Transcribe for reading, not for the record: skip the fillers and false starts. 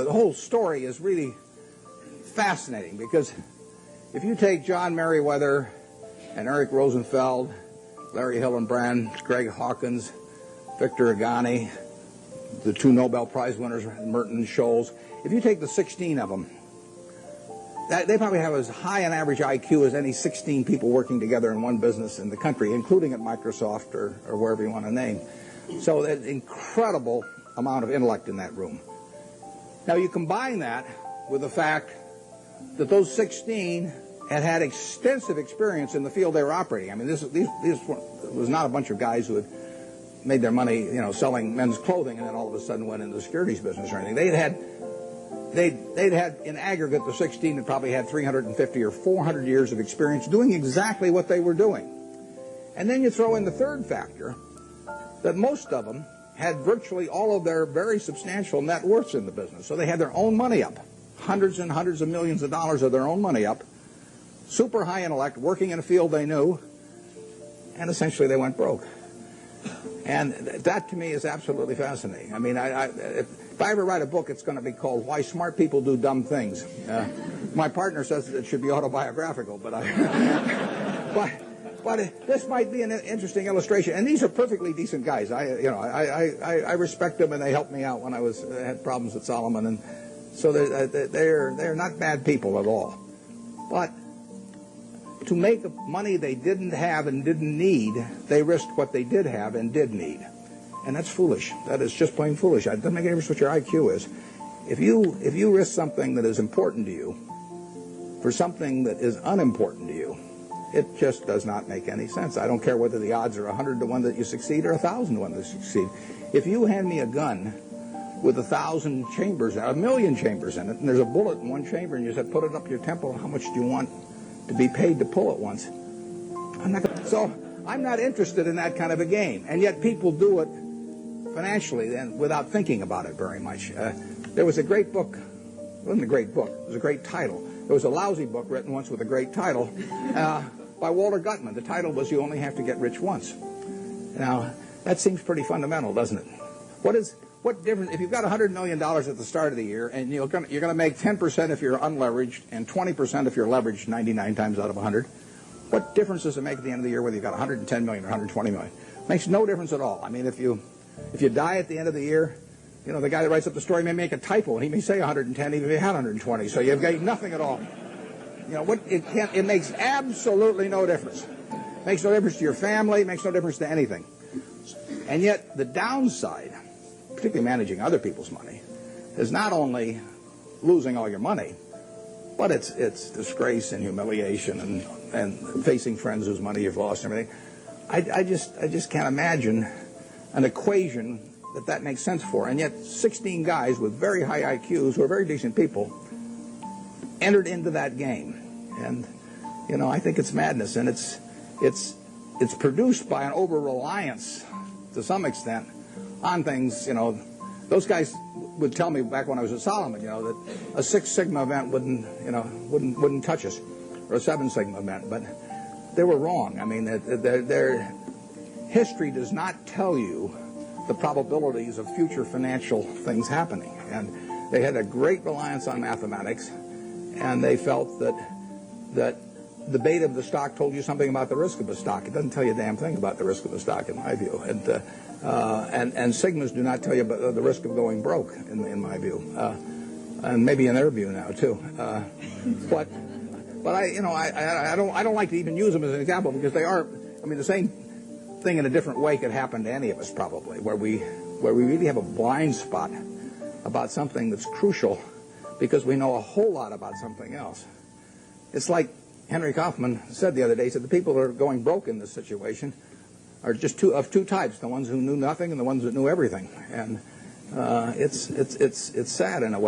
the whole story is really fascinating, because if you take John Merriweather and Eric Rosenfeld, Larry Hillenbrand, Greg Hawkins, Victor Agani, the 2 Nobel Prize winners, Merton and Scholes, if you take the 16 of them, they probably have as high an average IQ as any 16 people working together in one business in the country, including at Microsoft or wherever you want to name. So there's an incredible amount of intellect in that room. Now you combine that with the fact that those 16 had extensive experience in the field they were operating. I mean, this was not a bunch of guys who had made their money, selling men's clothing and then all of a sudden went into the securities business or anything. They'd had in aggregate, the 16 had probably had 350 or 400 years of experience doing exactly what they were doing. And then you throw in the third factor, that most of them had virtually all of their very substantial net worths in the business. So they had their own money up, hundreds and hundreds of millions of dollars of their own money up, super high intellect, working in a field they knew, and essentially they went broke. And that to me is absolutely fascinating. I mean, if I ever write a book, it's going to be called Why Smart People Do Dumb Things. My partner says it should be autobiographical, but this might be an interesting illustration. And these are perfectly decent guys. I respect them, and they helped me out when I had problems with Solomon, and so they're not bad people at all. But to make money they didn't have and didn't need, they risked what they did have and did need. And that's foolish. That is just plain foolish. It doesn't make any difference what your IQ is. If you risk something that is important to you for something that is unimportant to you, it just does not make any sense. I don't care whether the odds are 100 to 1 that you succeed or 1,000 to 1 that you succeed. If you hand me a gun with 1,000 chambers, 1,000,000 chambers in it, and there's a bullet in one chamber, and you said, put it up your temple, how much do you want to be paid to pull it once? So I'm not interested in that kind of a game. And yet people do it financially and without thinking about it very much. There was a great book. It wasn't a great book. It was a great title. There was a lousy book written once with a great title by Walter Gutman. The title was You Only Have to Get Rich Once. Now, that seems pretty fundamental, doesn't it? What difference if you've got $100 million at the start of the year, and you're going to make 10% if you're unleveraged and 20% if you're leveraged 99 times out of 100? What difference does it make at the end of the year whether you've got 110 million or 120 million? Makes no difference at all. I mean, if you die at the end of the year, the guy that writes up the story may make a typo, and he may say 110 even if he had 120. So you've got nothing at all. It makes absolutely no difference. It makes no difference to your family. It makes no difference to anything. And yet the downside, particularly managing other people's money, is not only losing all your money, but it's disgrace and humiliation and facing friends whose money you've lost and everything. I just can't imagine an equation that makes sense for. And yet 16 guys with very high IQs who are very decent people entered into that game. And I think it's madness, and it's produced by an over-reliance to some extent on things. Those guys would tell me back when I was at Solomon, that a 6 Sigma event wouldn't touch us, or a 7 Sigma event, but they were wrong. I mean, their history does not tell you the probabilities of future financial things happening, and they had a great reliance on mathematics, and they felt that the beta of the stock told you something about the risk of the stock. It doesn't tell you a damn thing about the risk of the stock, in my view. And Sigmas do not tell you about the risk of going broke, in my view, and maybe in their view now too. But I don't like to even use them as an example, because they are. I mean, the same thing in a different way could happen to any of us probably, where we really have a blind spot about something that's crucial because we know a whole lot about something else. It's like Henry Kaufman said the other day. He said the people who are going broke in this situation are just of two types: the ones who knew nothing and the ones that knew everything. And it's sad in a way.